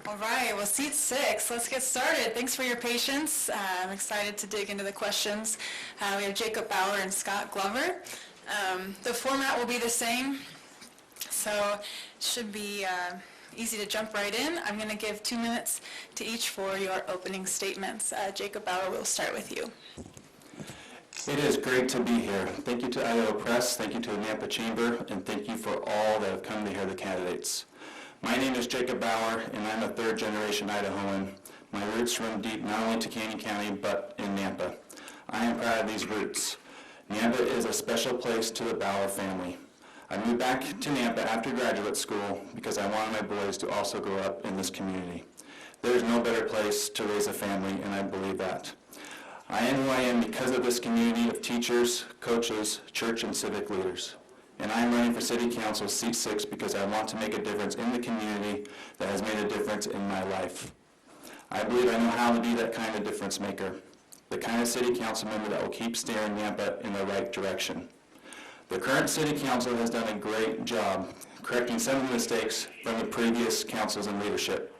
All right, well, seat 6, let's get started. Thanks for your patience. I'm excited to dig into the questions. We have Jacob Bauer and Scott Glover. The format will be the same, so it should be easy to jump right in. I'm going to give 2 minutes to each for your opening statements. Jacob Bauer, we'll start with you. It is great to be here. Thank you to Idaho Press, thank you to the Nampa Chamber, and thank you for all that have come to hear the candidates. My name is Jacob Bauer, and I'm a third-generation Idahoan. My roots run deep not only to Canyon County, but in Nampa. I am proud of these roots. Nampa is a special place to the Bauer family. I moved back to Nampa after graduate school because I wanted my boys to also grow up in this community. There is no better place to raise a family, and I believe that. I am who I am because of this community of teachers, coaches, church, and civic leaders. And I am running for City Council seat 6 because I want to make a difference in the community that has made a difference in my life. I believe I know how to be that kind of difference maker, the kind of City Council member that will keep steering Nampa in the right direction. The current City Council has done a great job correcting some of the mistakes from the previous councils and leadership.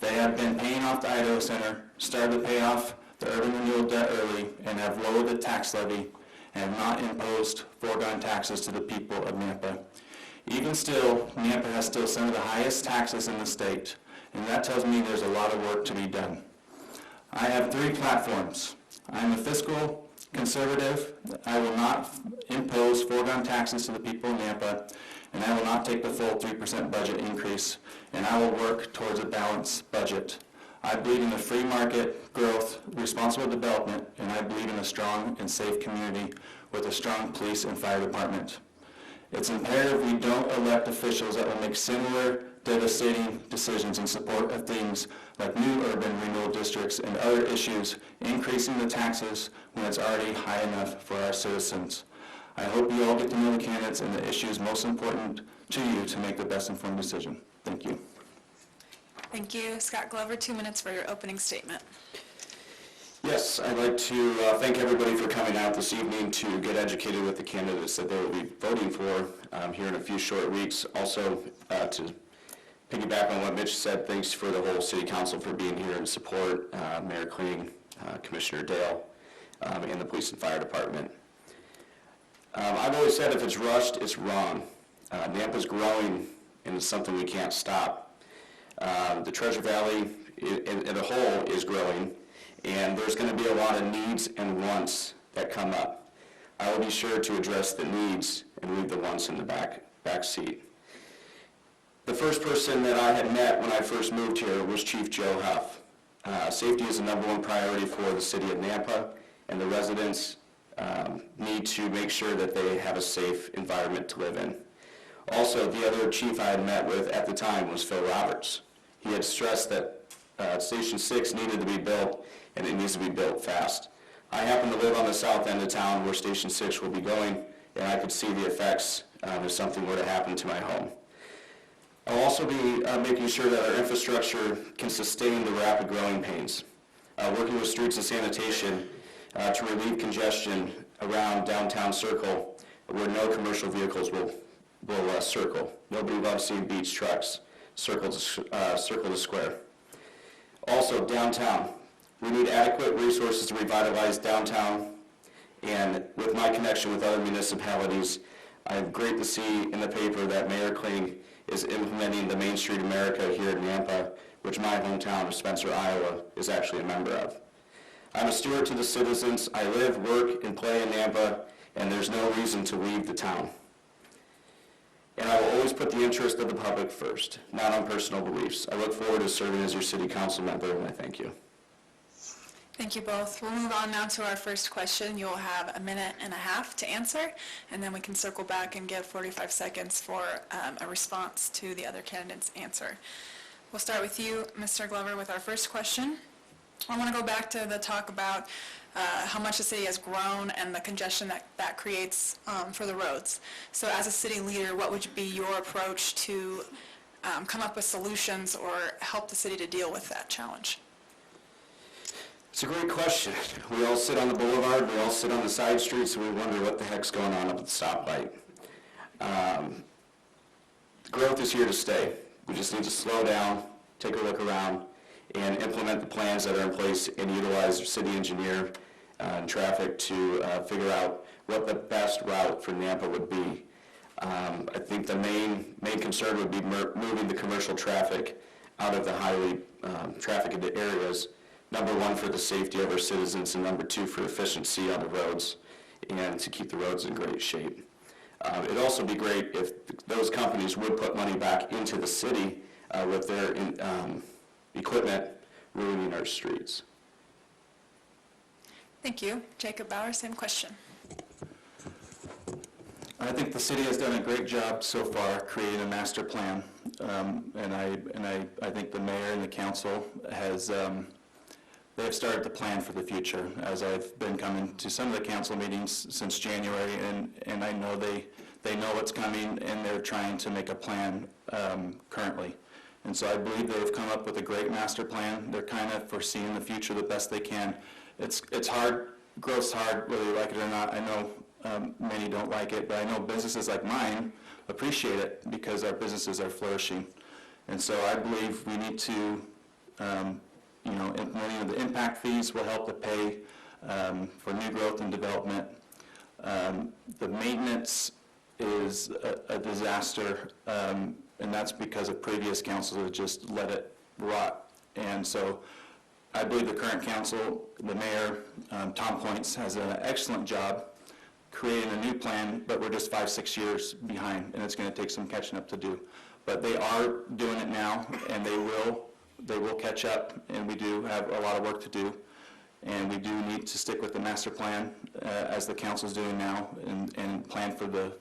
They have been paying off the Idaho Center, started to pay off the urban renewal debt early, and have lowered the tax levy and have not imposed foregone taxes to the people of Nampa. Even still, Nampa has still some of the highest taxes in the state, and that tells me there's a lot of work to be done. I have 3 platforms. I'm a fiscal conservative. I will not impose foregone taxes to the people of Nampa, and I will not take the full 3% budget increase, and I will work towards a balanced budget. I believe in the free market, growth, responsible development, and I believe in a strong and safe community with a strong police and fire department. It's imperative we don't elect officials that will make similar devastating decisions in support of things like new urban renewal districts and other issues, increasing the taxes when it's already high enough for our citizens. I hope you all get to know the candidates and the issues most important to you to make the best informed decision. Thank you. Thank you. Scott Glover, 2 minutes for your opening statement. Yes, I'd like to thank everybody for coming out this evening to get educated with the candidates that they will be voting for here in a few short weeks. Also, to piggyback on what Mitch said, thanks for the whole City Council for being here and support Mayor Kling, Commissioner Dale, and the Police and Fire Department. I've always said if it's rushed, it's wrong. Nampa's growing, and it's something we can't stop. The Treasure Valley in a whole is growing, and there's going to be a lot of needs and wants that come up. I will be sure to address the needs and leave the wants in the back seat. The first person that I had met when I first moved here was Chief Joe Huff. Safety is the #1 priority for the city of Nampa, and the residents need to make sure that they have a safe environment to live in. Also, the other chief I had met with at the time was Phil Roberts. He had stressed that Station 6 needed to be built, and it needs to be built fast. I happen to live on the south end of town where Station 6 will be going, and I could see the effects if something were to happen to my home. I'll also be making sure that our infrastructure can sustain the rapid growing pains. Working with streets and sanitation to relieve congestion around downtown Circle where no commercial vehicles will circle. Nobody loves seeing beach trucks circle the square. Also, downtown. We need adequate resources to revitalize downtown, and with my connection with other municipalities, I'm great to see in the paper that Mayor Kling is implementing the Main Street America here in Nampa, which my hometown of Spencer, Iowa, is actually a member of. I'm a steward to the citizens. I live, work, and play in Nampa, and there's no reason to leave the town. And I will always put the interest of the public first, not on personal beliefs. I look forward to serving as your City Council member, and I thank you. Thank you both. We'll move on now to our first question. You'll have 1.5 minutes to answer, and then we can circle back and give 45 seconds for a response to the other candidate's answer. We'll start with you, Mr. Glover, with our first question. I want to go back to the talk about how much the city has grown and the congestion that creates for the roads. So as a city leader, what would be your approach to come up with solutions or help the city to deal with that challenge? It's a great question. We all sit on the boulevard, we all sit on the side streets, and we wonder what the heck's going on up at the stoplight. Growth is here to stay. We just need to slow down, take a look around, and implement the plans that are in place and utilize the city engineer and traffic to figure out what the best route for Nampa would be. I think the main concern would be moving the commercial traffic out of the highly trafficked areas. Number one, for the safety of our citizens, and number two, for efficiency on the roads and to keep the roads in great shape. It'd also be great if those companies would put money back into the city with their equipment ruining our streets. Thank you. Jacob Bauer, same question. I think the city has done a great job so far creating a master plan, and I think the mayor and the council has they have started to plan for the future. As I've been coming to some of the council meetings since January, and I know they know what's coming, and they're trying to make a plan currently. And so I believe they've come up with a great master plan. They're kind of foreseeing the future the best they can. It's hard, growth's hard, whether you like it or not. I know many don't like it, but I know businesses like mine appreciate it because our businesses are flourishing. And so I believe we need to, implementing the impact fees will help to pay for new growth and development. The maintenance is a disaster, and that's because of previous councils that just let it rot. And so I believe the current council, the mayor, Tom Points, has an excellent job creating a new plan, but we're just 5-6 years behind, and it's going to take some catching up to do. But they are doing it now, and they will catch up, and we do have a lot of work to do. And we do need to stick with the master plan as the council's doing now, and plan for the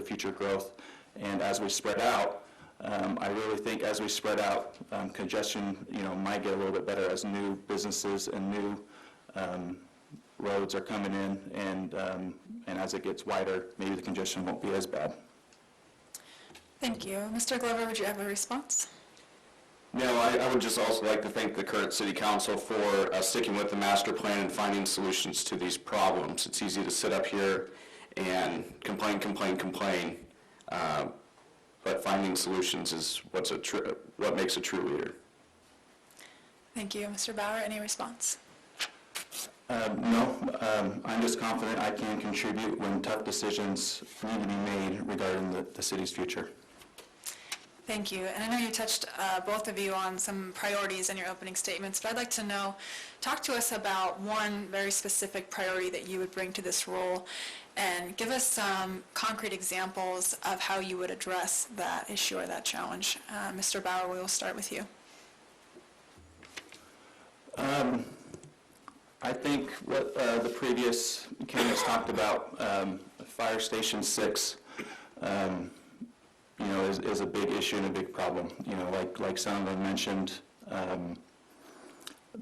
future growth. And as we spread out, I really think as we spread out, congestion, might get a little bit better as new businesses and new roads are coming in, and as it gets wider, maybe the congestion won't be as bad. Thank you. Mr. Glover, would you have a response? No, I would just also like to thank the current city council for sticking with the master plan and finding solutions to these problems. It's easy to sit up here and complain, but finding solutions is what makes a true leader. Thank you. Mr. Bauer, any response? No, I'm just confident I can contribute when tough decisions need to be made regarding the city's future. Thank you. And I know you touched, both of you, on some priorities in your opening statements, but I'd like to talk to us about one very specific priority that you would bring to this role, and give us some concrete examples of how you would address that issue or that challenge. Mr. Bauer, we will start with you. I think what the previous candidates talked about, Fire Station 6, is a big issue and a big problem. Like some of them mentioned,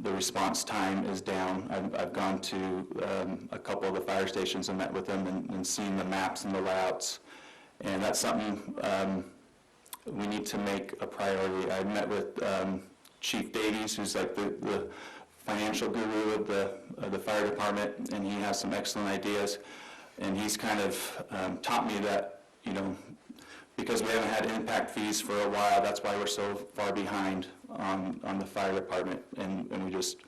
the response time is down. I've gone to a couple of the fire stations and met with them and seen the maps and the layouts, and that's something we need to make a priority. I met with Chief Davies, who's like the financial guru of the fire department, and he has some excellent ideas, and he's kind of taught me that, because we haven't had impact fees for a while, that's why we're so far behind on the fire department, and we just,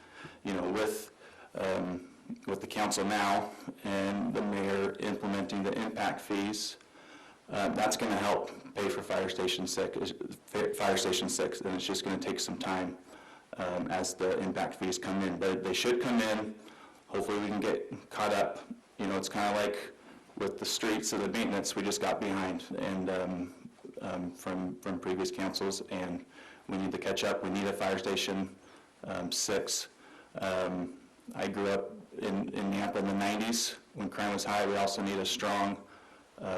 with the council now and the mayor implementing the impact fees, that's going to help pay for Fire Station 6, and it's just going to take some time as the impact fees come in. But they should come in. Hopefully we can get caught up. It's kind of like with the streets and the maintenance, we just got behind, and from previous councils, and we need to catch up. We need a Fire Station 6. I grew up in Nampa in the 90s when crime was high. We also need a strong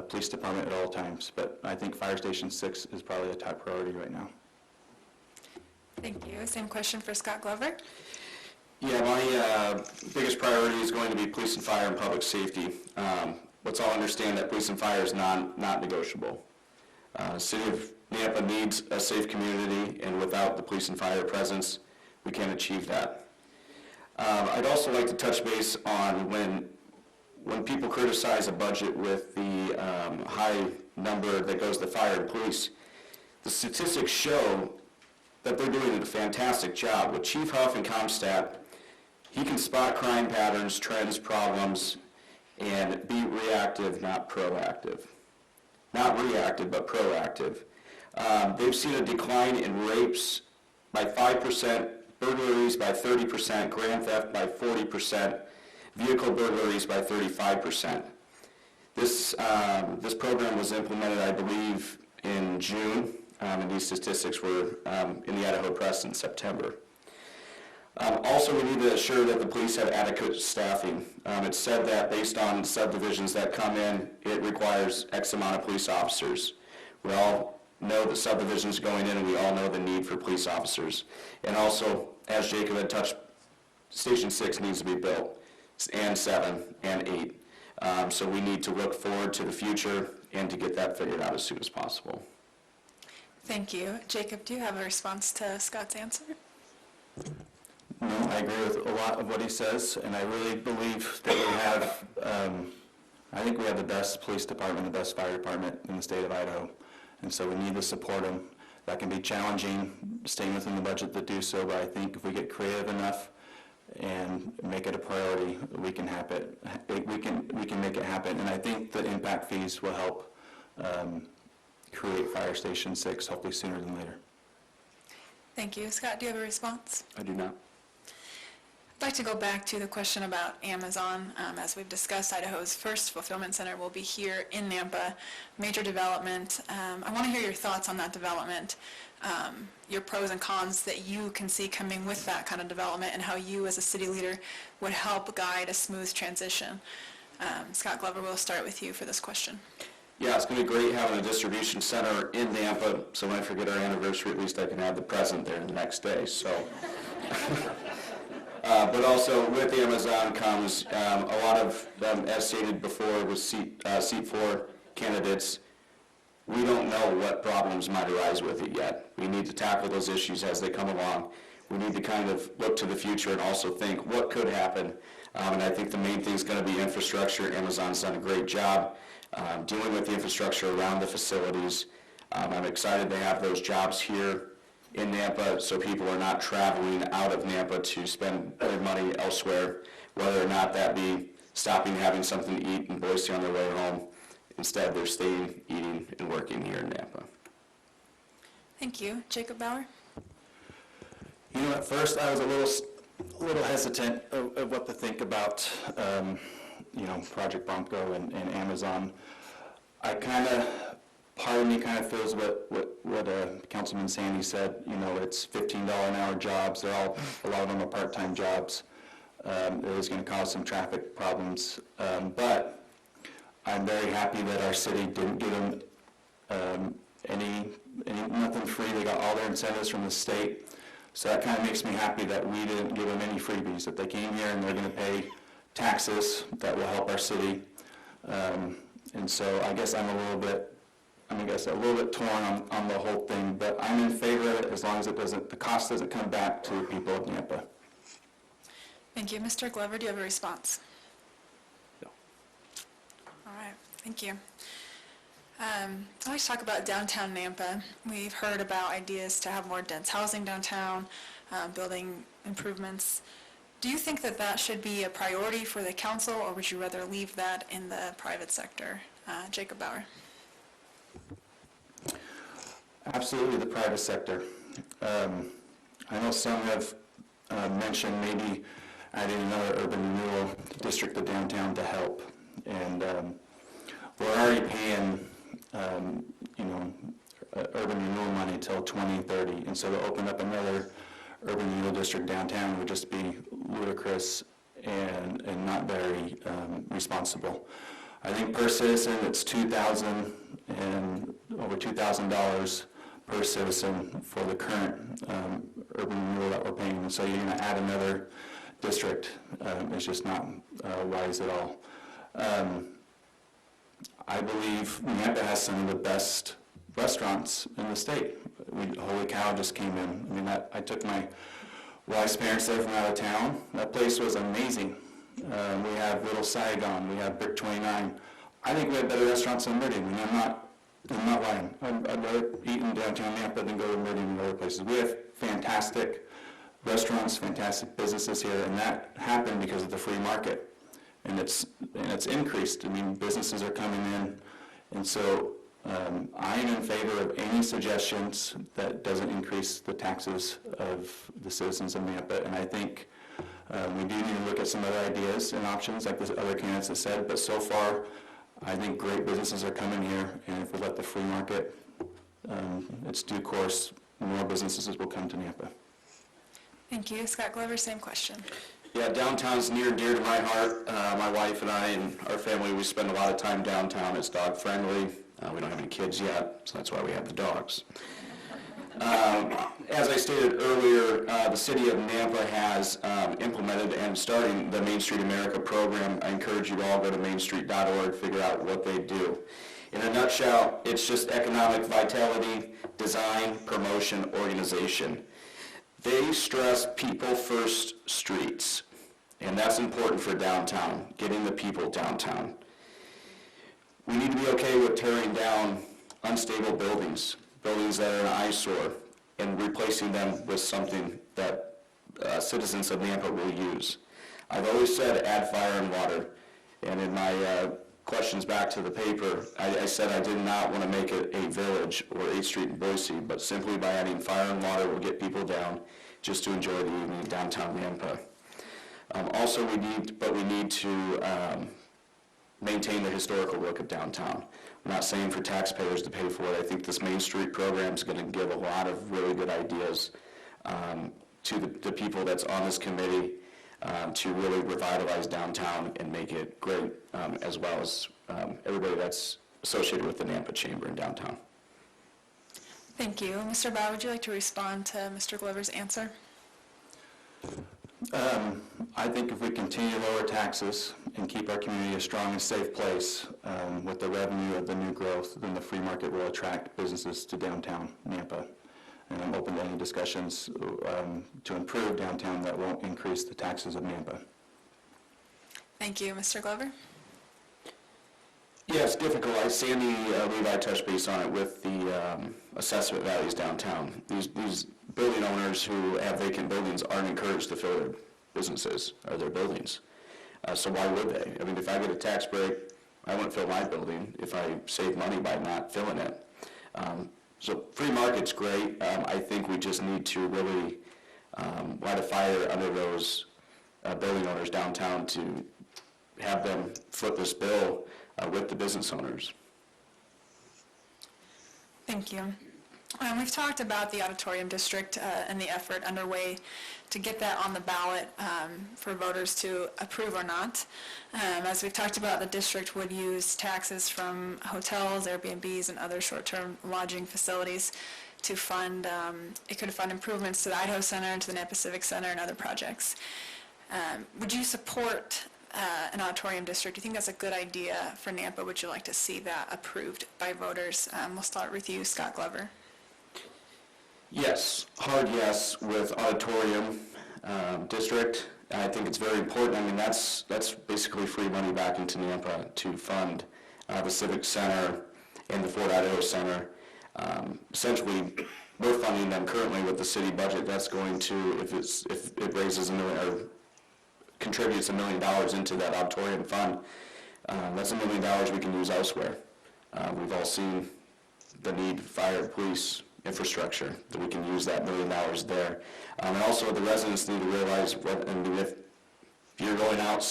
police department at all times, but I think Fire Station 6 is probably a top priority right now. Thank you. Same question for Scott Glover. Yeah, my biggest priority is going to be police and fire and public safety. Let's all understand that police and fire is not negotiable. City of Nampa needs a safe community, and without the police and fire presence, we can't achieve that. I'd also like to touch base on when people criticize a budget with the high number that goes to fire and police. The statistics show that they're doing a fantastic job. With Chief Huff and Comstat, he can spot crime patterns, trends, problems, and be reactive, not proactive. Not reactive, but proactive. They've seen a decline in rapes by 5%, burglaries by 30%, grand theft by 40%, vehicle burglaries by 35%. This program was implemented, I believe, in June, and these statistics were in the Idaho Press in September. Also, we need to assure that the police have adequate staffing. It's said that based on subdivisions that come in, it requires X amount of police officers. We all know the subdivisions going in, and we all know the need for police officers. And also, as Jacob had touched, Station 6 needs to be built, and 7, and 8. So we need to look forward to the future and to get that figured out as soon as possible. Thank you. Jacob, do you have a response to Scott's answer? No, I agree with a lot of what he says, and I really believe that we have, I think we have the best police department, the best fire department in the state of Idaho, and so we need to support them. That can be challenging, staying within the budget to do so, but I think if we get creative enough and make it a priority, we can make it happen, and I think the impact fees will help create Fire Station 6, hopefully sooner than later. Thank you. Scott, do you have a response? I do not. I'd like to go back to the question about Amazon. As we've discussed, Idaho's first fulfillment center will be here in Nampa, major development. I want to hear your thoughts on that development, your pros and cons that you can see coming with that kind of development, and how you as a city leader would help guide a smooth transition. Scott Glover, we'll start with you for this question. Yeah, it's going to be great having a distribution center in Nampa, so when I forget our anniversary, at least I can have the present there the next day. So, but also with Amazon comes a lot of, as stated before, with seat 4 candidates, we don't know what problems might arise with it yet. We need to tackle those issues as they come along. We need to kind of look to the future and also think what could happen. And I think the main thing is going to be infrastructure. Amazon's done a great job dealing with the infrastructure around the facilities. I'm excited to have those jobs here in Nampa, so people are not traveling out of Nampa to spend their money elsewhere, whether or not that be stopping, having something to eat in Boise on their way home. Instead, they're staying, eating, and working here in Nampa. Thank you. Jacob Bauer? You know, at first I was a little hesitant of what to think about, Project Bronco and Amazon. Part of me kind of feels what Councilman Sandy said. You know, it's $15 an hour jobs. A lot of them are part-time jobs. It is going to cause some traffic problems, but I'm very happy that our city didn't give them nothing free. They got all their incentives from the state. So that kind of makes me happy that we didn't give them any freebies, that they came here and they're going to pay taxes that will help our city. And so I guess I'm a little bit torn on the whole thing, but I'm in favor of it as long as the cost doesn't come back to the people of Nampa. Thank you. Mr. Glover, do you have a response? No. All right. Thank you. I'd like to talk about downtown Nampa. We've heard about ideas to have more dense housing downtown, building improvements. Do you think that that should be a priority for the council, or would you rather leave that in the private sector? Jacob Bauer. Absolutely the private sector. I know some have mentioned maybe adding another urban renewal district to downtown to help. And we're already paying urban renewal money till 2030, and so to open up another urban renewal district downtown would just be ludicrous and not very responsible. I think per citizen it's $2,000 and over $2,000 per citizen for the current urban renewal that we're paying, and so you're going to add another district. It's just not wise at all. I believe Nampa has some of the best restaurants in the state. Holy Cow just came in. I mean, I took my wife's parents there from out of town. That place was amazing. We have Little Saigon. We have Brick 29. I think we have better restaurants than Meridian. I mean, I'm not I'm not lying. I'd rather eat in downtown Nampa than go to Meridian and other places. We have fantastic restaurants, fantastic businesses here, and that happened because of the free market. And it's increased. I mean, businesses are coming in, and so I am in favor of any suggestions that doesn't increase the taxes of the citizens of Nampa. And I think we do need to look at some other ideas and options, like the other candidates have said. But so far, I think great businesses are coming here, and if we let the free market its due course, more businesses will come to Nampa. Thank you. Scott Glover, same question. Yeah, downtown's near and dear to my heart. My wife and I and our family, we spend a lot of time downtown. It's dog friendly. We don't have any kids yet, so that's why we have the dogs. As I stated earlier, the city of Nampa has implemented and starting the Main Street America program. I encourage you to all go to mainstreet.org, figure out what they do. In a nutshell, it's just economic vitality, design, promotion, organization. They stress people first streets, and that's important for downtown, getting the people downtown. We need to be okay with tearing down unstable buildings that are an eyesore, and replacing them with something that citizens of Nampa will use. I've always said add fire and water, and in my questions back to the paper, I said I did not want to make it a village or 8th Street in Boise, but simply by adding fire and water will get people down just to enjoy the evening in downtown Nampa. Also, we need to maintain the historical look of downtown. I'm not saying for taxpayers to pay for it. I think this Main Street program is going to give a lot of really good ideas to the people that's on this committee to really revitalize downtown and make it great, as well as everybody that's associated with the Nampa Chamber in downtown. Thank you. Mr. Bauer, would you like to respond to Mr. Glover's answer? I think if we continue to lower taxes and keep our community a strong and safe place with the revenue of the new growth, then the free market will attract businesses to downtown Nampa. And I'm open to any discussions to improve downtown that won't increase the taxes of Nampa. Thank you. Mr. Glover? Yeah, it's difficult. Sandy Levi touched base on it with the assessment values downtown. These building owners who have vacant buildings aren't encouraged to fill their businesses or their buildings. So why would they? I mean, if I get a tax break, I wouldn't fill my building if I save money by not filling it. So free market's great. I think we just need to really light a fire under those building owners downtown to have them foot this bill with the business owners. Thank you. We've talked about the Auditorium District and the effort underway to get that on the ballot for voters to approve or not. As we've talked about, the district would use taxes from hotels, Airbnbs, and other short-term lodging facilities to fund, it could fund improvements to the Idaho Center, to the Nampa Civic Center, and other projects. Would you support an auditorium district? Do you think that's a good idea for Nampa? Would you like to see that approved by voters? We'll start with you, Scott Glover. Yes, hard yes with auditorium district. I think it's very important. I mean, that's basically free money back into Nampa to fund the Civic Center and the Fort Idaho Center. Essentially, we're funding them currently with the city budget. That's going to, if it raises $1 million or contributes $1 million into that auditorium fund, that's $1 million we can use elsewhere. We've all seen the need for fire, police, infrastructure, that we can use that $1 million there. And also the residents need to realize if you're going out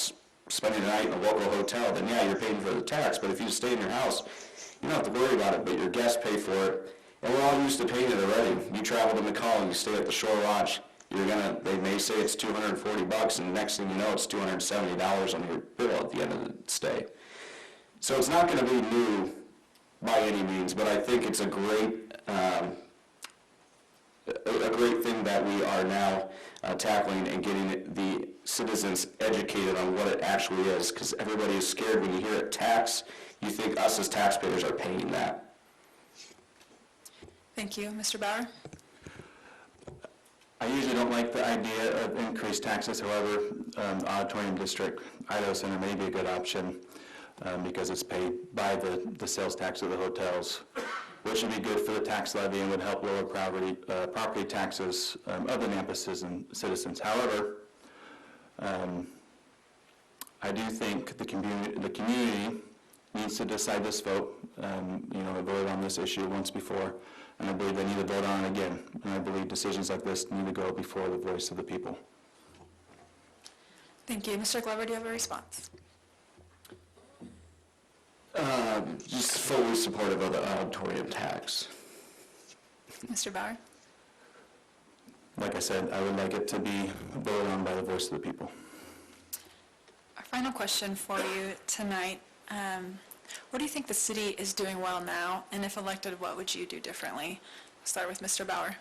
spending the night in a local hotel, then yeah, you're paying for the tax, but if you stay in your house, you don't have to worry about it, but your guests pay for it. And we're all used to paying it already. You travel to McCall, you stay at the Shore Lodge, they may say it's $240, and the next thing you know, it's $270 on your bill at the end of the stay. So it's not going to be new by any means, but I think it's a great thing that we are now tackling and getting the citizens educated on what it actually is, because everybody is scared when you hear it tax. You think us as taxpayers are paying that. Thank you. Mr. Bauer? I usually don't like the idea of increased taxes. However, auditorium district, Idaho Center may be a good option. because it's paid by the sales tax of the hotels, which would be good for the tax levy and would help lower property taxes of the Nampa citizens. However, I do think the community needs to decide this vote. I voted on this issue once before, and I believe they need to vote on it again. And I believe decisions like this need to go before the voice of the people. Thank you. Mr. Glover, do you have a response? Just fully supportive of the auditorium tax. Mr. Bauer? Like I said, I would like it to be voted on by the voice of the people. Our final question for you tonight. What do you think the city is doing well now? And if elected, what would you do differently? I'll start with Mr. Bauer.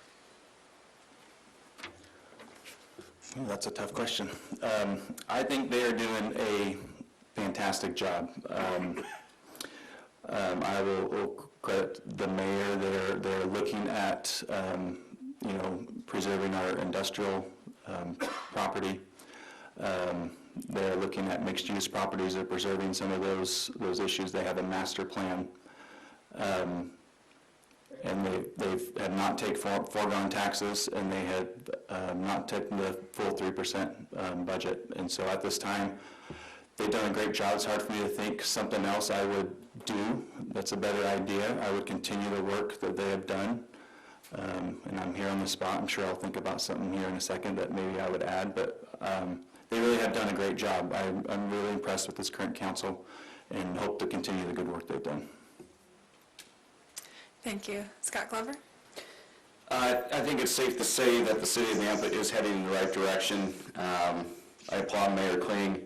Oh, that's a tough question. I think they are doing a fantastic job. I will credit the mayor. They're looking at preserving our industrial property. They're looking at mixed-use properties. They're preserving some of those issues. They have a master plan, and they have not taken foregone taxes, and they had not taken the full 3% budget. And so at this time, they've done a great job. It's hard for me to think something else I would do that's a better idea. I would continue the work that they have done. And I'm here on the spot. I'm sure I'll think about something here in a second that maybe I would add, but they really have done a great job. I'm really impressed with this current council and hope to continue the good work they've done. Thank you. Scott Glover? I think it's safe to say that the city of Nampa is heading in the right direction. I applaud Mayor Kling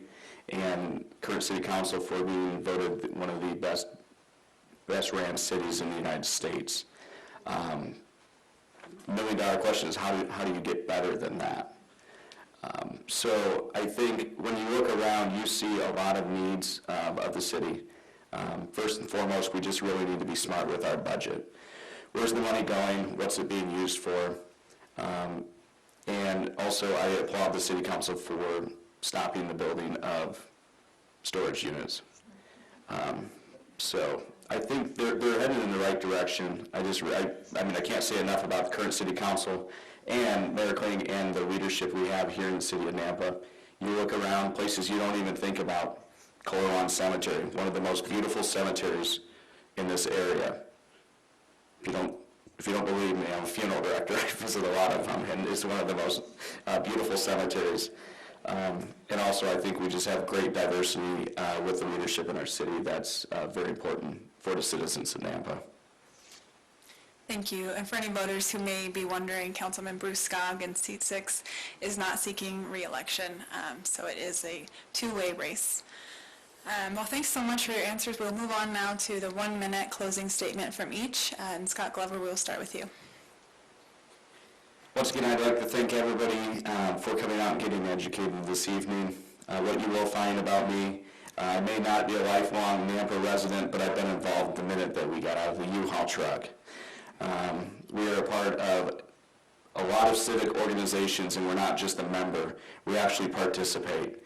and current city council for being voted one of the best ran cities in the United States. $1 million question is how do you get better than that? So I think when you look around, you see a lot of needs of the city. First and foremost, we just really need to be smart with our budget. Where's the money going? What's it being used for? And also, I applaud the city council for stopping the building of storage units. So I think they're headed in the right direction. I can't say enough about the current city council and Mayor Kling and the leadership we have here in the city of Nampa. You look around places you don't even think about. Coloran Cemetery, one of the most beautiful cemeteries in this area. If you don't believe me, I'm a funeral director. I visit a lot of them, and it's one of the most beautiful cemeteries. And also, I think we just have great diversity with the leadership in our city. That's very important for the citizens of Nampa. Thank you. And for any voters who may be wondering, Councilman Bruce Skog in seat 6 is not seeking re-election, so it is a two-way race. Well, thanks so much for your answers. We'll move on now to the 1-minute closing statement from each. And Scott Glover, we'll start with you. Once again, I'd like to thank everybody for coming out and getting educated this evening. What you will find about me, I may not be a lifelong Nampa resident, but I've been involved the minute that we got out of the U-Haul truck. We are a part of a lot of civic organizations, and we're not just a member. We actually participate.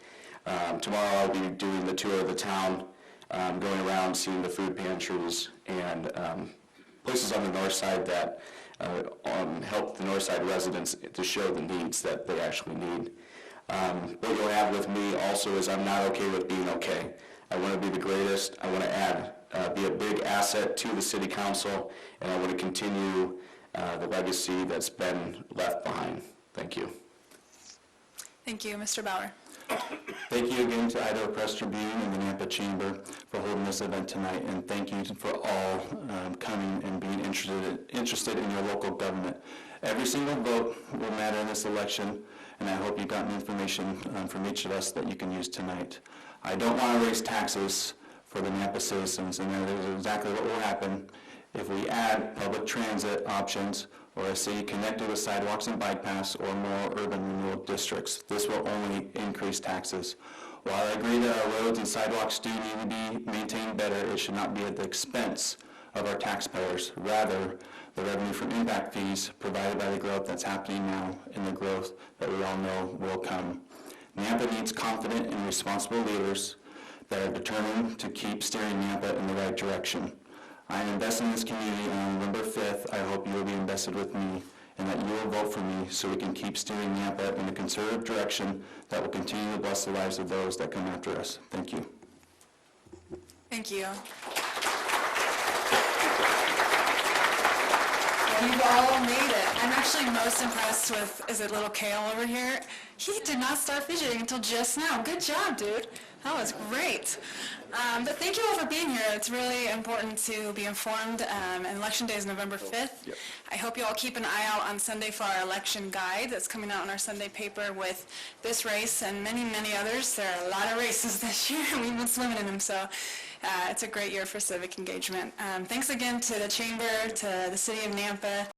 Tomorrow I'll be doing the tour of the town, going around seeing the food pantries and places on the north side that help the north side residents to show the needs that they actually need. What you'll have with me also is I'm not okay with being okay. I want to be the greatest. I want to be a big asset to the city council, and I want to continue the legacy that's been left behind. Thank you. Thank you. Mr. Bauer. Thank you again to Idaho Press Tribune and the Nampa Chamber for holding this event tonight, and thank you for all coming and being interested in your local government. Every single vote will matter in this election, and I hope you got information from each of us that you can use tonight. I don't want to raise taxes for the Nampa citizens, and that is exactly what will happen if we add public transit options or a city connected with sidewalks and bike paths or more urban renewal districts. This will only increase taxes. While I agree that our roads and sidewalks do need to be maintained better, it should not be at the expense of our taxpayers. Rather, the revenue from impact fees provided by the growth that's happening now and the growth that we all know will come. Nampa needs confident and responsible leaders that are determined to keep steering Nampa in the right direction. I am invested in this community, and on November 5th, I hope you will be invested with me and that you will vote for me so we can keep steering Nampa in a conservative direction that will continue to bless the lives of those that come after us. Thank you. Thank you. You've all made it. I'm actually most impressed with, is it little Kale over here? He did not start fidgeting until just now. Good job, dude. That was great. But thank you all for being here. It's really important to be informed, and Election Day is November 5th. Yep. I hope you all keep an eye out on Sunday for our election guide that's coming out in our Sunday paper with this race and many, many others. There are a lot of races this year, and we've been swimming in them, so it's a great year for civic engagement. Thanks again to the Chamber, to the City of Nampa,